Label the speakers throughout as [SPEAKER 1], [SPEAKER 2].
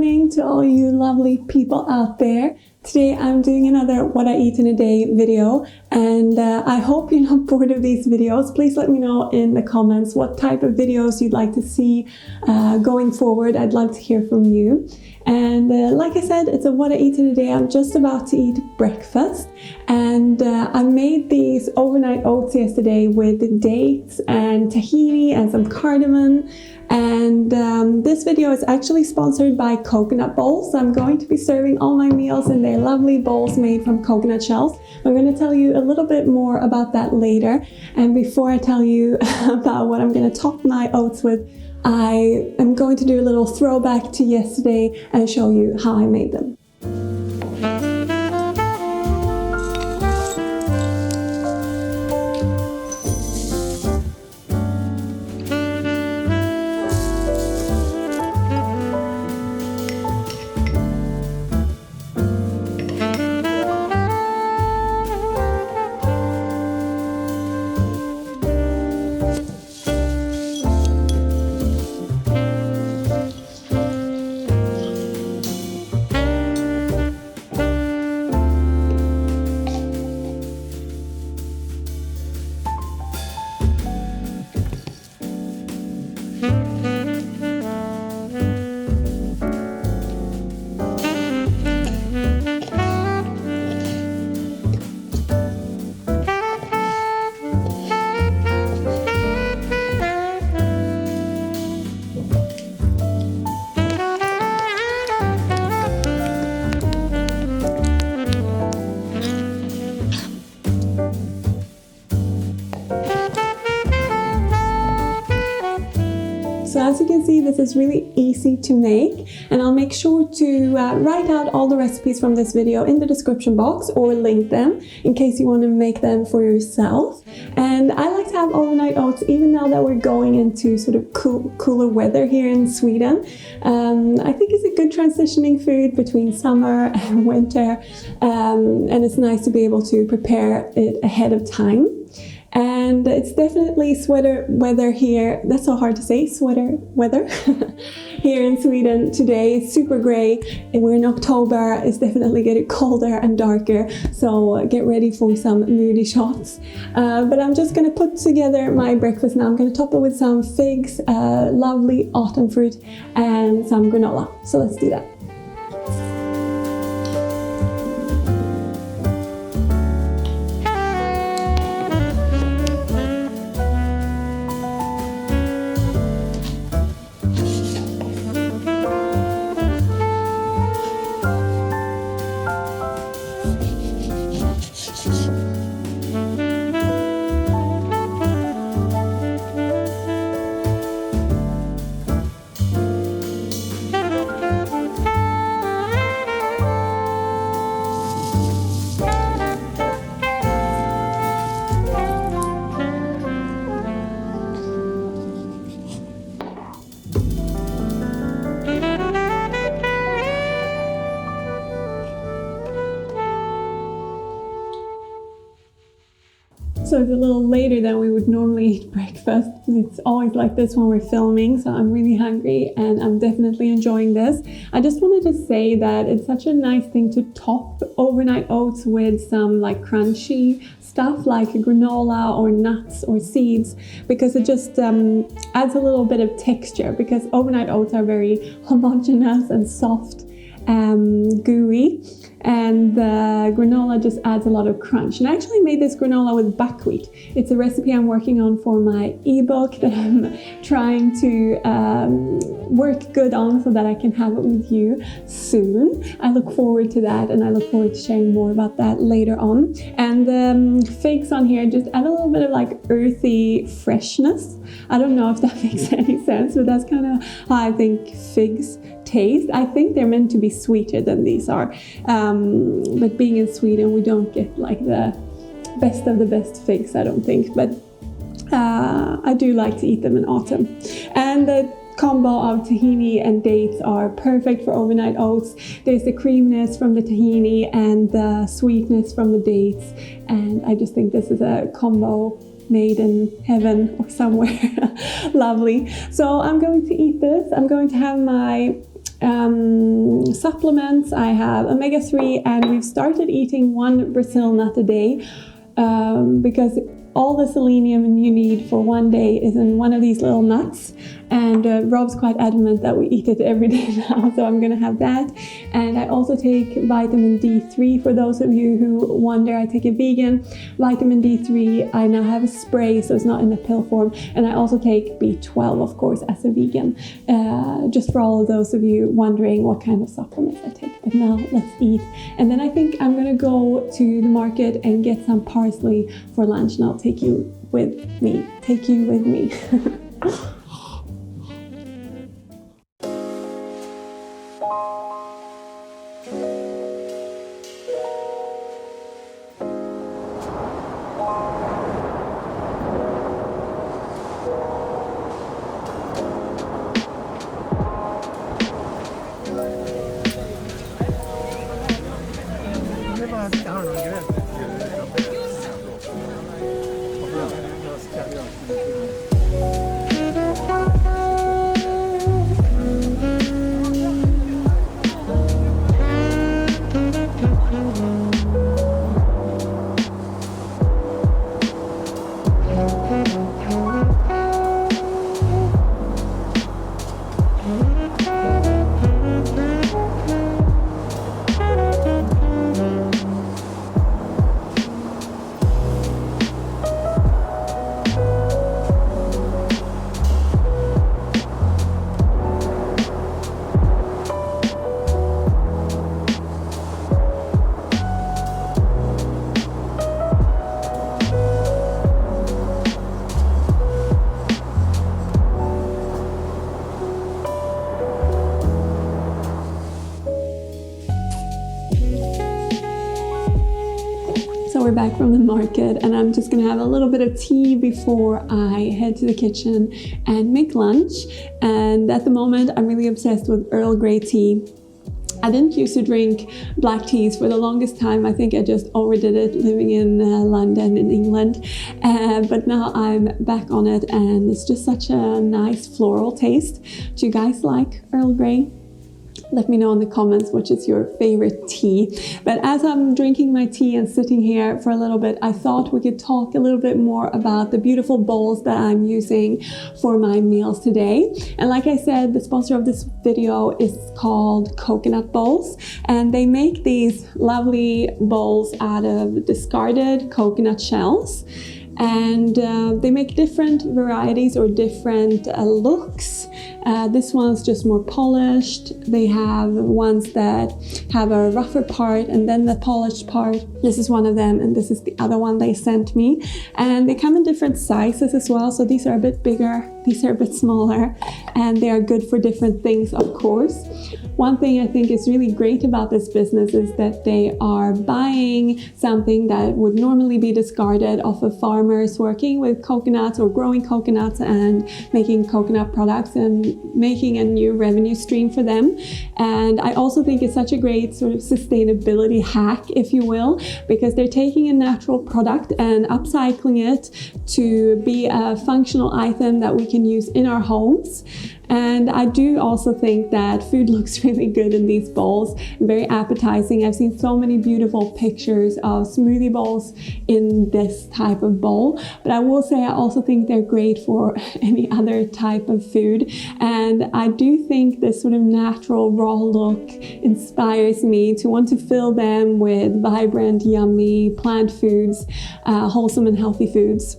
[SPEAKER 1] morning to all you lovely people out there. Today I'm doing another what I eat in a day video, and I hope you're not bored of these videos. Please let me know in the comments what type of videos you'd like to see going forward. I'd love to hear from you. And like I said, it's a what I eat in a day. I'm just about to eat breakfast, and I made these overnight oats yesterday with dates and tahini and some cardamom. And this video is actually sponsored by Coconut Bowls. I'm going to be serving all my meals in their lovely bowls made from coconut shells. I'm going to tell you a little bit more about that later. And before I tell you about what I'm going to top my oats with, I am going to do a little throwback to yesterday and show you how I made them. So as you can see, this is really easy to make, and I'll make sure to write out all the recipes from this video in the description box or link them in case you want to make them for yourself. And I like to have overnight oats even now that we're going into sort of cooler weather here in Sweden. I think it's a good transitioning food between summer and winter, and it's nice to be able to prepare it ahead of time. And it's definitely sweater weather here. That's so hard to say, sweater weather here in Sweden today. It's super gray, and we're in October. It's definitely getting colder and darker, so get ready for some moody shots. But I'm just gonna put together my breakfast now. I'm gonna top it with some figs, lovely autumn fruit, and some granola. So let's do that. So it's a little later than we would normally eat breakfast. It's always like this when we're filming, so I'm really hungry and I'm definitely enjoying this. I just wanted to say that it's such a nice thing to top overnight oats with some like crunchy stuff like granola or nuts or seeds, because it just adds a little bit of texture, because overnight oats are very homogeneous and soft, gooey. And the granola just adds a lot of crunch. And I actually made this granola with buckwheat. It's a recipe I'm working on for my ebook that I'm trying to work good on so that I can have it with you soon. I look forward to that, and I look forward to sharing more about that later on. And the figs on here just add a little bit of like earthy freshness. I don't know if that makes any sense, but that's kind of how I think figs taste. I think they're meant to be sweeter than these are, but being in Sweden we don't get like the best of the best figs, I don't think, but I do like to eat them in autumn. And the combo of tahini and dates are perfect for overnight oats. There's the creaminess from the tahini and the sweetness from the dates, and I just think this is a combo made in heaven or somewhere lovely. So I'm going to eat this. I'm going to have my supplements. I have omega-3, and we've started eating one Brazil nut a day because all the selenium you need for one day is in one of these little nuts, and Rob's quite adamant that we eat it every day now, so I'm gonna have that. And I also take vitamin D3. For those of you who wonder, I take a vegan vitamin D3. I now have a spray, so it's not in the pill form, and I also take B12, of course, as a vegan, just for all of those of you wondering what kind of supplements I take. But now let's eat. And then I think I'm gonna go to the market and get some parsley for lunch, and I'll take you with me. We're back from the market, and I'm just gonna have a little bit of tea before I head to the kitchen and make lunch. And at the moment, I'm really obsessed with Earl Grey tea. I didn't used to drink black teas for the longest time. I think I just overdid it living in London in England. But now I'm back on it, and it's just such a nice floral taste. Do you guys like Earl Grey? Let me know in the comments which is your favorite tea. But as I'm drinking my tea and sitting here for a little bit, I thought we could talk a little bit more about the beautiful bowls that I'm using for my meals today. And like I said, the sponsor of this video is called Coconut Bowls, and they make these lovely bowls out of discarded coconut shells. And they make different varieties or different looks. This one's just more polished. They have ones that have a rougher part and then the polished part. This is one of them, and this is the other one they sent me. And they come in different sizes as well. So these are a bit bigger, these are a bit smaller, and they are good for different things, of course. One thing I think is really great about this business is that they are buying something that would normally be discarded off of farmers working with coconuts or growing coconuts and making coconut products and making a new revenue stream for them. And I also think it's such a great sort of sustainability hack, if you will, because they're taking a natural product and upcycling it to be a functional item that we can use in our homes. And I do also think that food looks really good in these bowls, very appetizing. I've seen so many beautiful pictures of smoothie bowls in this type of bowl, but I will say I also think they're great for any other type of food. And I do think this sort of natural raw look inspires me to want to fill them with vibrant, yummy plant foods, wholesome and healthy foods.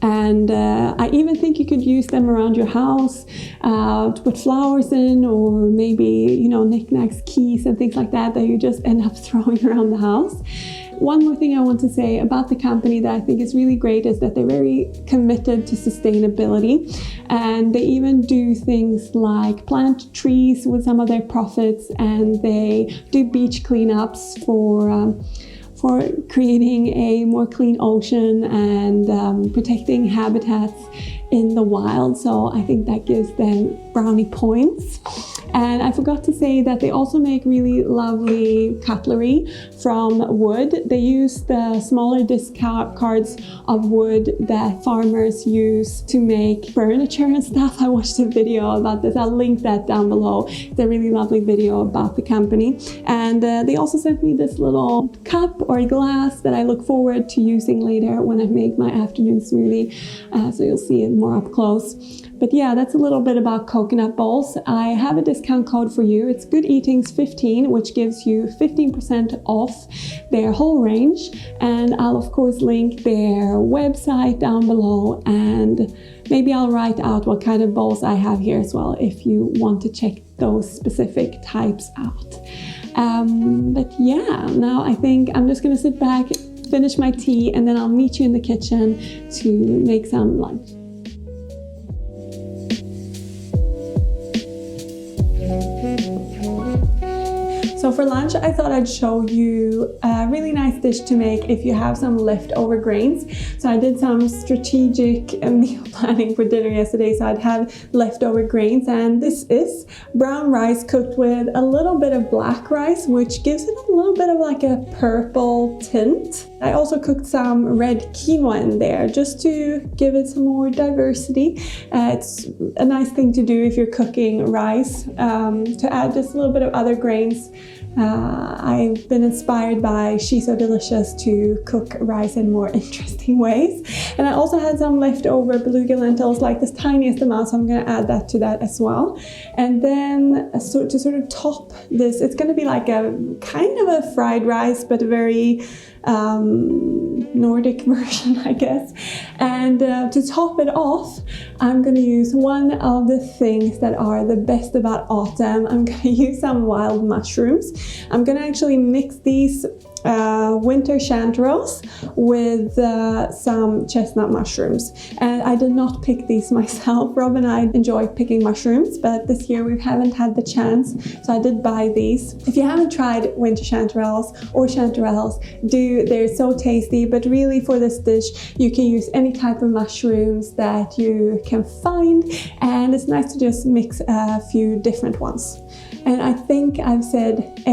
[SPEAKER 1] And I even think you could use them around your house to put flowers in, or maybe, you know, knickknacks, keys and things like that you just end up throwing around the house. One more thing I want to say about the company that I think is really great is that they're very committed to sustainability, and they even do things like plant trees with some of their profits, and they do beach cleanups for creating a more clean ocean and protecting habitats in the wild. So I think that gives them brownie points. And I forgot to say that they also make really lovely cutlery from wood. They use the smaller discards of wood that farmers use to make furniture and stuff. I watched a video about this. I'll link that down below. It's a really lovely video about the company. And they also sent me this little cup or glass that I look forward to using later when I make my afternoon smoothie. So you'll see it more up close. But yeah, that's a little bit about coconut bowls. I have a discount code for you. It's Good Eatings 15, which gives you 15% off their whole range. And I'll of course link their website down below, and maybe I'll write out what kind of bowls I have here as well if you want to check those specific types out. But yeah, now I think I'm just gonna sit back, finish my tea, and then I'll meet you in the kitchen to make some lunch. So for lunch, I thought I'd show you a really nice dish to make if you have some leftover grains. So I did some strategic meal planning for dinner yesterday, so I'd have leftover grains, and this is brown rice cooked with a little bit of black rice, which gives it a little bit of like a purple tint. I also cooked some red quinoa in there just to give it some more diversity. It's a nice thing to do if you're cooking rice, to add just a little bit of other grains. I've been inspired by She's So Delicious to cook rice in more interesting ways. And I also had some leftover beluga lentils, like this tiniest amount, so I'm going to add that to that as well. And then to sort of top this, it's going to be like a kind of a fried rice, but a very Nordic version, I guess. And to top it off, I'm going to use one of the things that are the best about autumn. I'm going to use some wild mushrooms. I'm going to actually mix these winter chanterelles with some chestnut mushrooms. And I did not pick these myself. Rob and I enjoy picking mushrooms, but this year we haven't had the chance, so I did buy these. If you haven't tried winter chanterelles or chanterelles, do. They're so tasty, but really for this dish you can use any type of mushrooms that you can find, and it's nice to just mix a few different ones. And I think I've said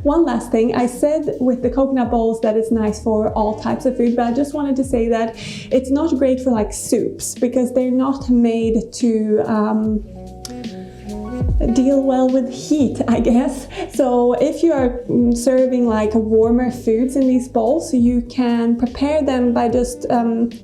[SPEAKER 1] one last thing. I said with the coconut bowls that it's nice for all types of food, but I just wanted to say that it's not great for like soups because they're not made to deal well with heat, I guess. So if you are serving like warmer foods in these bowls, you can prepare them by just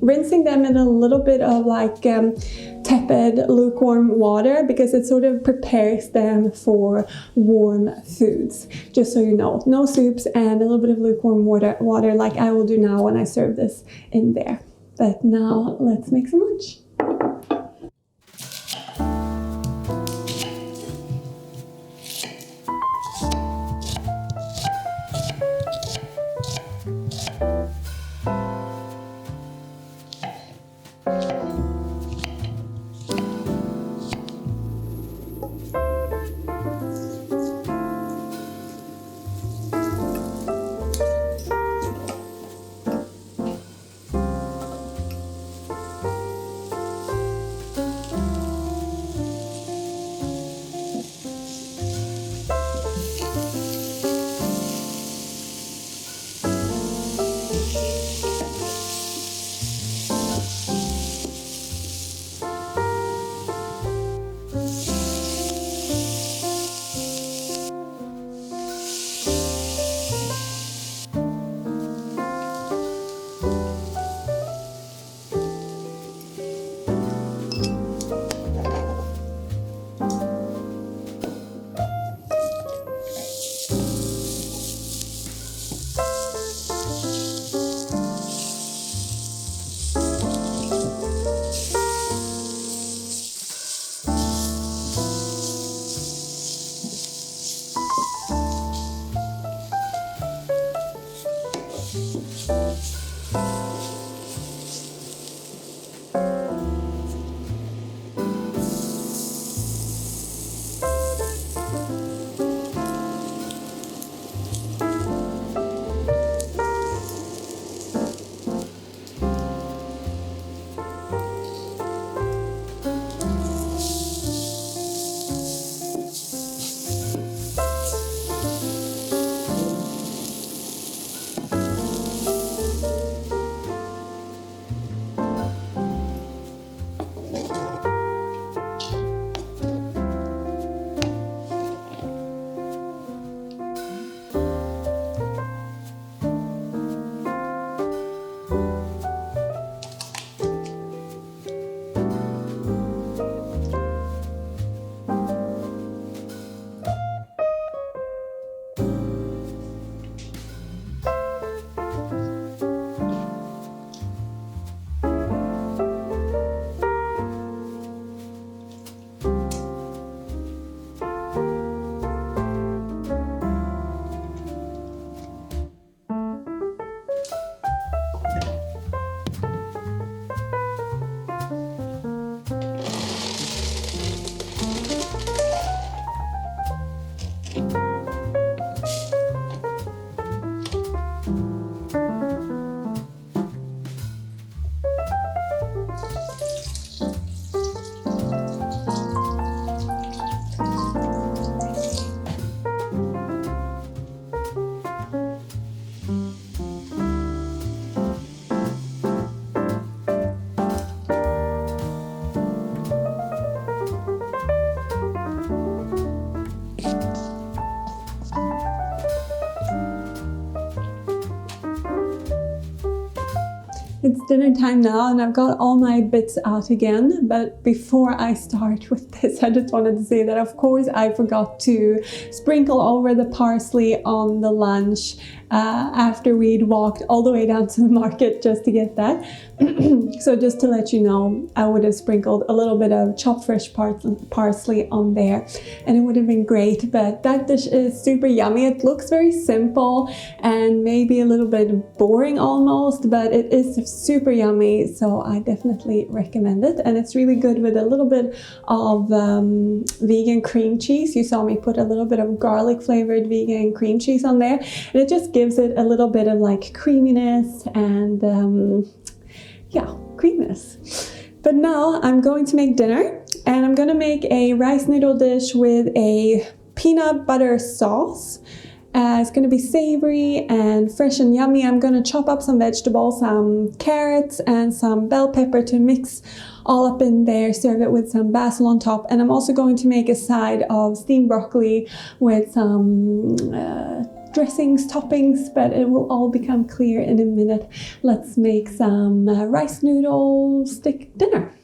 [SPEAKER 1] rinsing them in a little bit of like tepid, lukewarm water, because it sort of prepares them for warm foods. Just so you know, no soups and a little bit of lukewarm water like I will do now when I serve this in there. But now let's make some lunch. It's dinner time now and I've got all my bits out again, but before I start with this, I just wanted to say that of course I forgot to sprinkle over the parsley on the lunch after we'd walked all the way down to the market just to get that. So just to let you know, I would have sprinkled a little bit of chopped fresh parsley on there and it would have been great, but that dish is super yummy. It looks very simple and maybe a little bit boring almost, but it is super yummy, so I definitely recommend it. And it's really good with a little bit of vegan cream cheese. You saw me put a little bit of garlic flavored vegan cream cheese on there, and it just gives it a little bit of like creaminess and yeah, creaminess. But now I'm going to make dinner, and I'm gonna make a rice noodle dish with a peanut butter sauce. It's going to be savory and fresh and yummy. I'm going to chop up some vegetables, some carrots and some bell pepper to mix all up in there, serve it with some basil on top. And I'm also going to make a side of steamed broccoli with some dressings, toppings, but it will all become clear in a minute. Let's make some rice noodle stick dinner.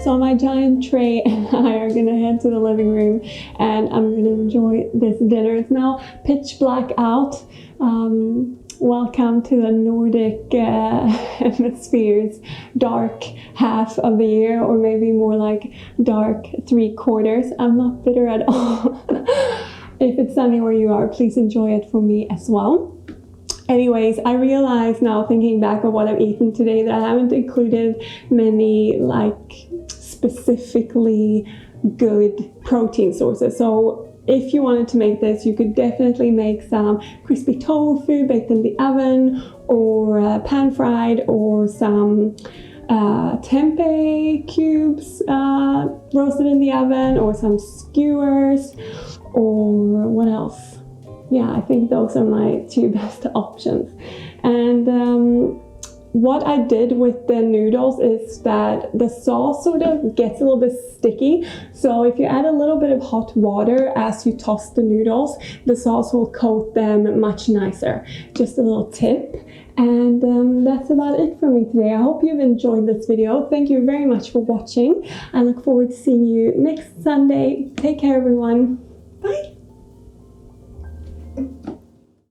[SPEAKER 1] So my giant tray and I are gonna head to the living room and I'm gonna enjoy this dinner. It's now pitch black out. Welcome to the Nordic hemisphere's dark half of the year, or maybe more like dark 3/4. I'm not bitter at all. If it's sunny where you are, please enjoy it for me as well. Anyways, I realize now, thinking back of what I've eaten today, that I haven't included many like specifically good protein sources. So if you wanted to make this, you could definitely make some crispy tofu baked in the oven, or pan fried, or some tempeh cubes roasted in the oven, or some skewers, or what else? Yeah, I think those are my two best options. And what I did with the noodles is that the sauce sort of gets a little bit sticky. So if you add a little bit of hot water as you toss the noodles, the sauce will coat them much nicer. Just a little tip. And that's about it for me today. I hope you've enjoyed this video. Thank you very much for watching. I look forward to seeing you next Sunday. Take care, everyone. Bye.